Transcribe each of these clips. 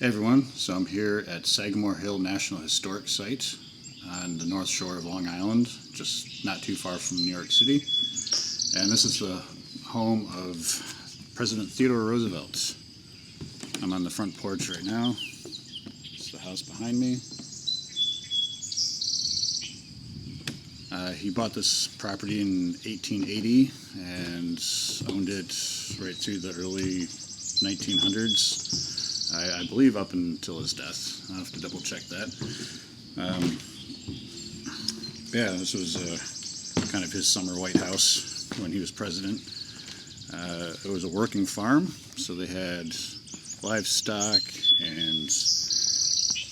Hey everyone, so I'm here at Sagamore Hill National Historic Site on the north shore of Long Island, just not too far from New York City. And this is the home of President Theodore Roosevelt. I'm on the front porch right now. It's the house behind me. He bought this property in 1880 and owned it right through the early 1900s. I believe up until his death. I'll have to double check that. Yeah, this was kind of his summer White House when he was president. It was a working farm, so they had livestock and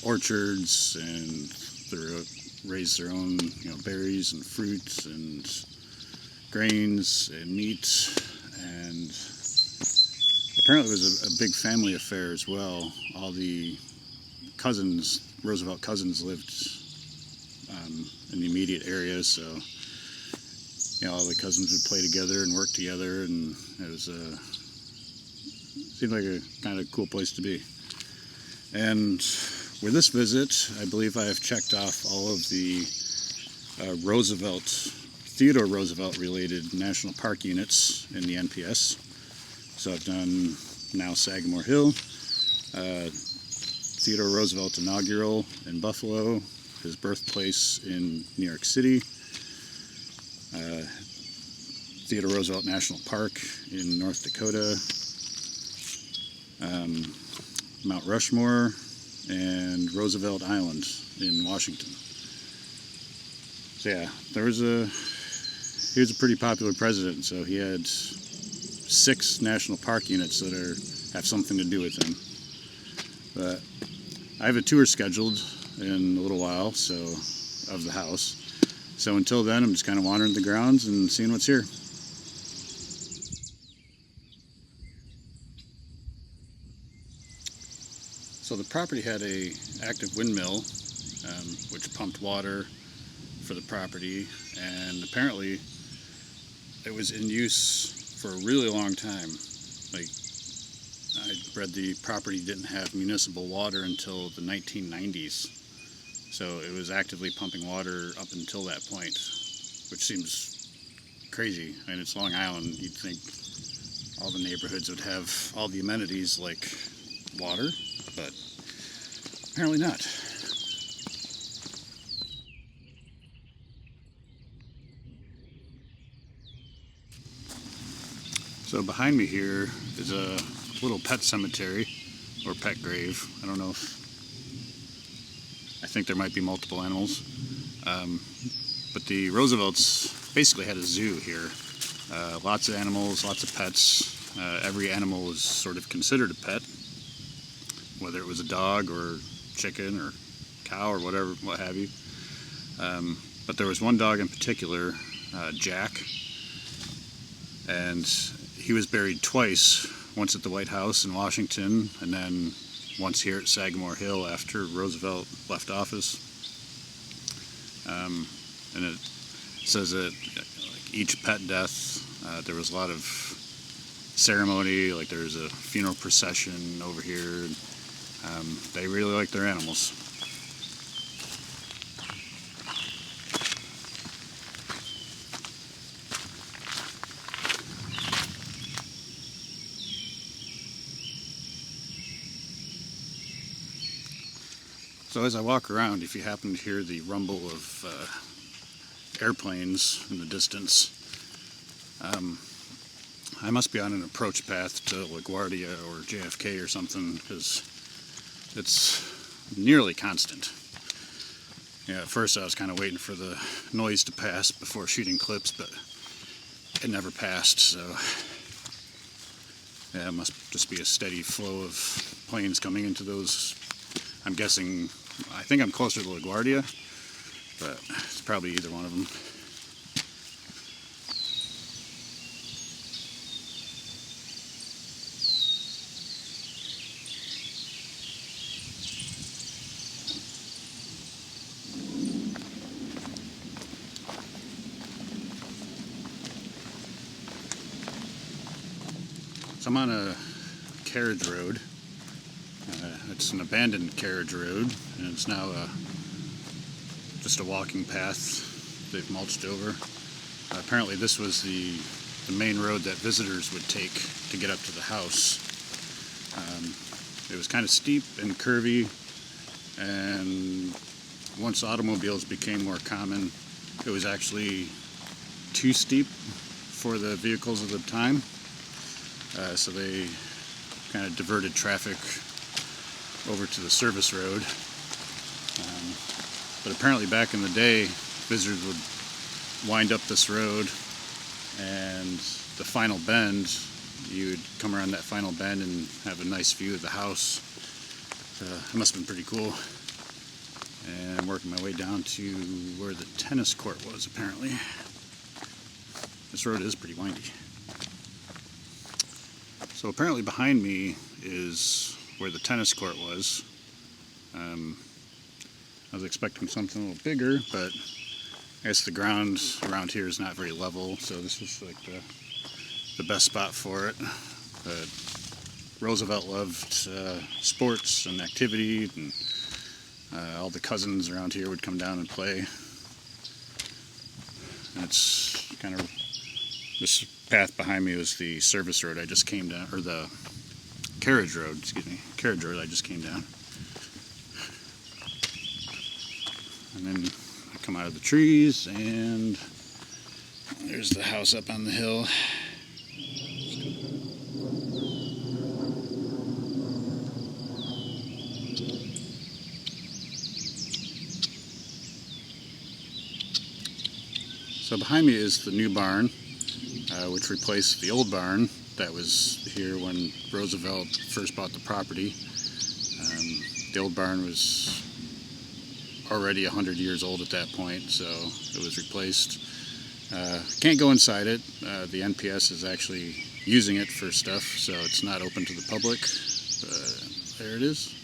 orchards, and they raised their own, berries and fruits and grains and meat, and apparently it was a big family affair as well. All the cousins, Roosevelt cousins, lived in the immediate area, so all the cousins would play together and work together, and it was seemed like a kind of cool place to be. And with this visit, I believe I have checked off all of the Theodore Roosevelt related national park units in the NPS. So I've done now Sagamore Hill, Theodore Roosevelt Inaugural in Buffalo, his birthplace in New York City, Theodore Roosevelt National Park in North Dakota, Mount Rushmore, and Roosevelt Island in Washington. So yeah, he was a pretty popular president, so he had 6 national park units that have something to do with him. But I have a tour scheduled in a little while, so of the house. So until then, I'm just kind of wandering the grounds and seeing what's here. So the property had a active windmill, which pumped water for the property, and apparently it was in use for a really long time. Like, I read the property didn't have municipal water until the 1990s. So it was actively pumping water up until that point, which seems crazy. I mean, it's Long Island. You'd think all the neighborhoods would have all the amenities like water, but apparently not. So behind me here is a little pet cemetery, or pet grave. I don't know if, I think there might be multiple animals. But the Roosevelts basically had a zoo here. Lots of animals, lots of pets. Every animal was sort of considered a pet, whether it was a dog or chicken or cow or whatever, what have you. But there was one dog in particular, Jack, and he was buried twice, once at the White House in Washington, and then once here at Sagamore Hill after Roosevelt left office. And it says that each pet death, there was a lot of ceremony, like there was a funeral procession over here. They really like their animals. So as I walk around, if you happen to hear the rumble of airplanes in the distance, I must be on an approach path to LaGuardia or JFK or something, because it's nearly constant. Yeah, at first I was kind of waiting for the noise to pass before shooting clips, but it never passed, so yeah, it must just be a steady flow of planes coming into those. I'm guessing, I think I'm closer to LaGuardia, but it's probably either one of them. So I'm on a carriage road It's an abandoned carriage road, and it's now just a walking path they've mulched over. Apparently this was the main road that visitors would take to get up to the house. It was kind of steep and curvy, and once automobiles became more common, it was actually too steep for the vehicles of the time. So they kind of diverted traffic over to the service road. But apparently back in the day, visitors would wind up this road, and the final bend, you would come around that final bend and have a nice view of the house. It must have been pretty cool. And I'm working my way down to where the tennis court was, apparently. This road is pretty windy. So apparently behind me is where the tennis court was. I was expecting something a little bigger, but I guess the ground around here is not very level, so this was like the best spot for it. But Roosevelt loved sports and activity, and all the cousins around here would come down and play. And it's kind of, this path behind me was the service road I just came down, or the carriage road I just came down. And then I come out of the trees, and there's the house up on the hill. So behind me is the new barn, which replaced the old barn that was here when Roosevelt first bought the property. The old barn was already 100 years old at that point, so it was replaced. Can't go inside it. The NPS is actually using it for stuff, so it's not open to the public. But there it is.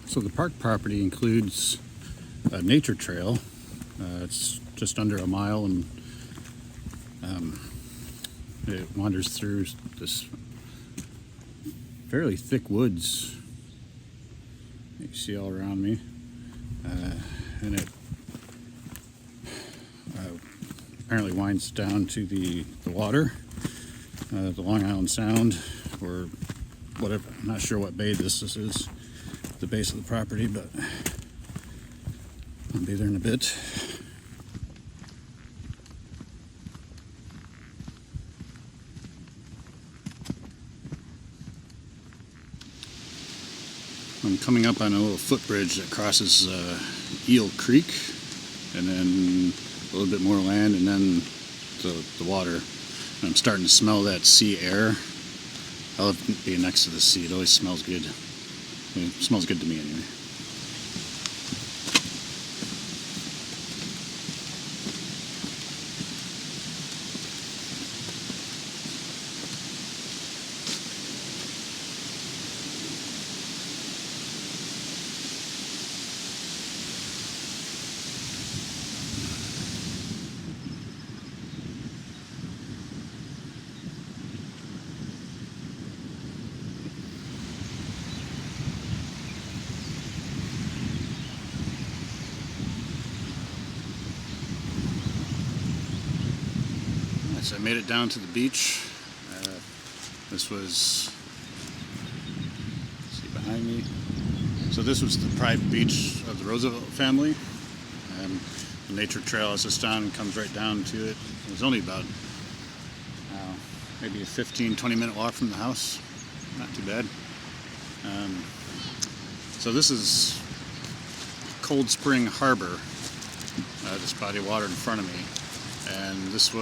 So the park property includes a nature trail. It's just under a mile, and it wanders through this fairly thick woods you see all around me, and it apparently winds down to the water, the Long Island Sound, or whatever. I'm not sure what bay this is, the base of the property, but I'll be there in a bit. I'm coming up on a little footbridge that crosses Eel Creek, and then a little bit more land, and then the water. And I'm starting to smell that sea air. I love being next to the sea. It always smells good. It smells good to me anyway. So I made it down to the beach. This was, see behind me. So this was the private beach of the Roosevelt family. The nature trail is just down and comes right down to it. It was only about maybe a 15-20 minute walk from the house. Not too bad. So this is Cold Spring Harbor, this body of water in front of me, and this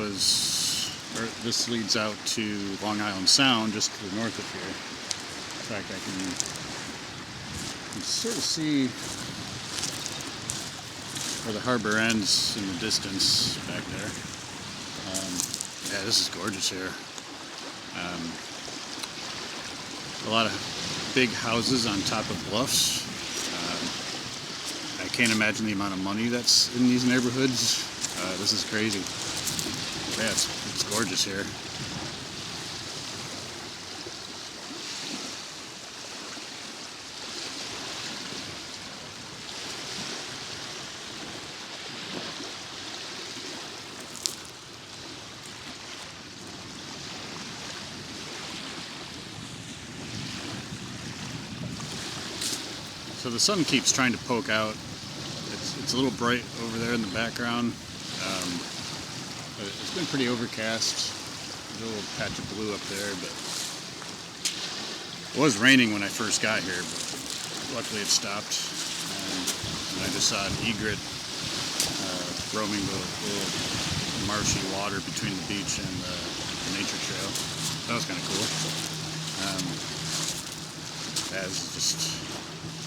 leads out to Long Island Sound, just to the north of here. In fact, I can sort of see where the harbor ends in the distance back there. Yeah, this is gorgeous here. A lot of big houses on top of bluffs. I can't imagine the amount of money that's in these neighborhoods. This is crazy. Yeah, it's gorgeous here. So the sun keeps trying to poke out. It's a little bright over there in the background, but it's been pretty overcast. There's a little patch of blue up there, but it was raining when I first got here, but luckily it stopped. And I just saw an egret roaming the little marshy water between the beach and the nature trail. That was kind of cool. Yeah, it's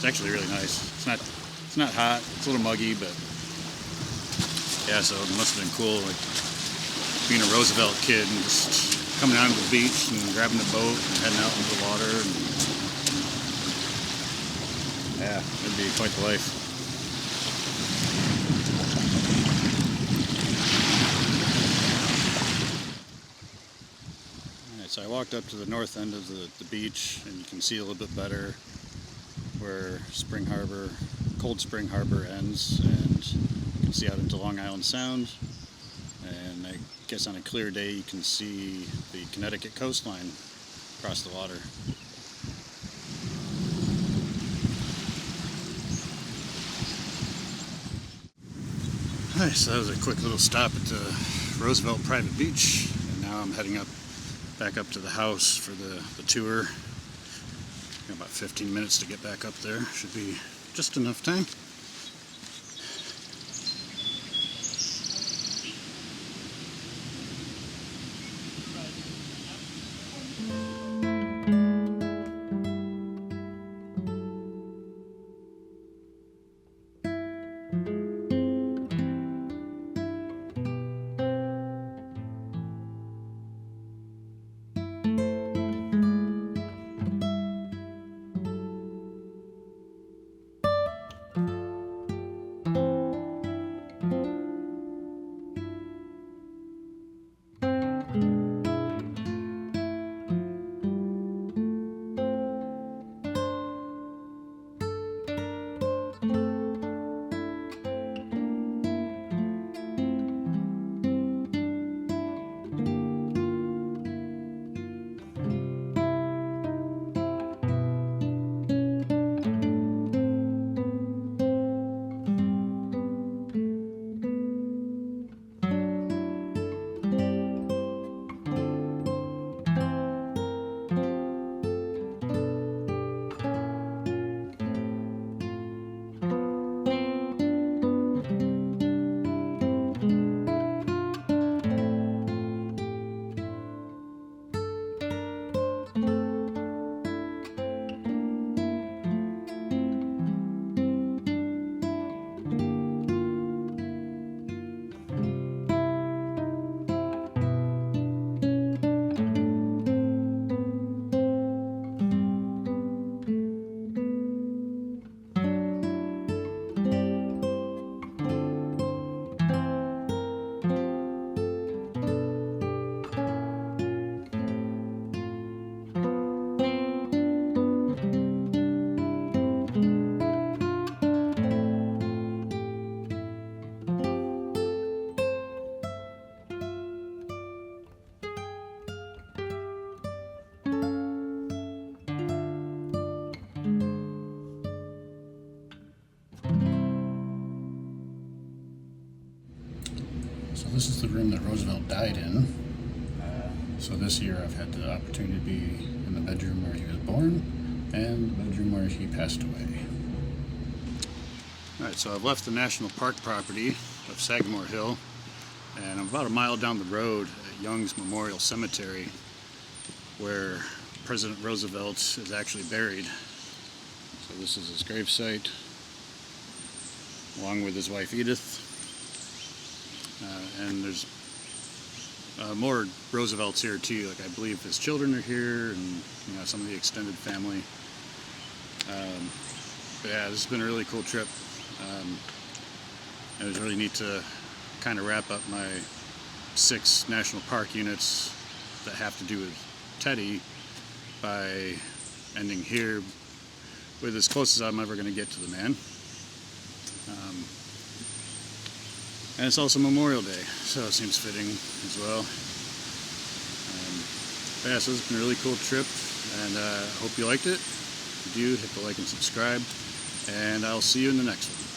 actually really nice. It's not hot. It's a little muggy, but yeah. So it must have been cool, like being a Roosevelt kid and just coming down to the beach and grabbing a boat and heading out into the water. And yeah, it'd be quite the life. Alright, so I walked up to the north end of the beach, and you can see a little bit better where Cold Spring Harbor ends, and you can see out into Long Island Sound. And I guess on a clear day you can see the Connecticut coastline across the water. Alright, so that was a quick little stop at the Roosevelt Private Beach, and now I'm heading back up to the house for the tour. Got about 15 minutes to get back up there. Should be just enough time. So this is the room that Roosevelt died in. So this year I've had the opportunity to be in the bedroom where he was born and the bedroom where he passed away. Alright, so I've left the National Park property of Sagamore Hill, and I'm about a mile down the road at Young's Memorial Cemetery, where President Roosevelt is actually buried. So this is his gravesite, along with his wife Edith. And there's more Roosevelts here too. Like I believe his children are here, and some of the extended family. But yeah, this has been a really cool trip. It was really neat to kind of wrap up my 6 national park units that have to do with Teddy by ending here with as close as I'm ever going to get to the man. And it's also Memorial Day, so it seems fitting as well. Yeah, so it's been a really cool trip, and I hope you liked it. If you do, hit the like and subscribe, and I'll see you in the next one.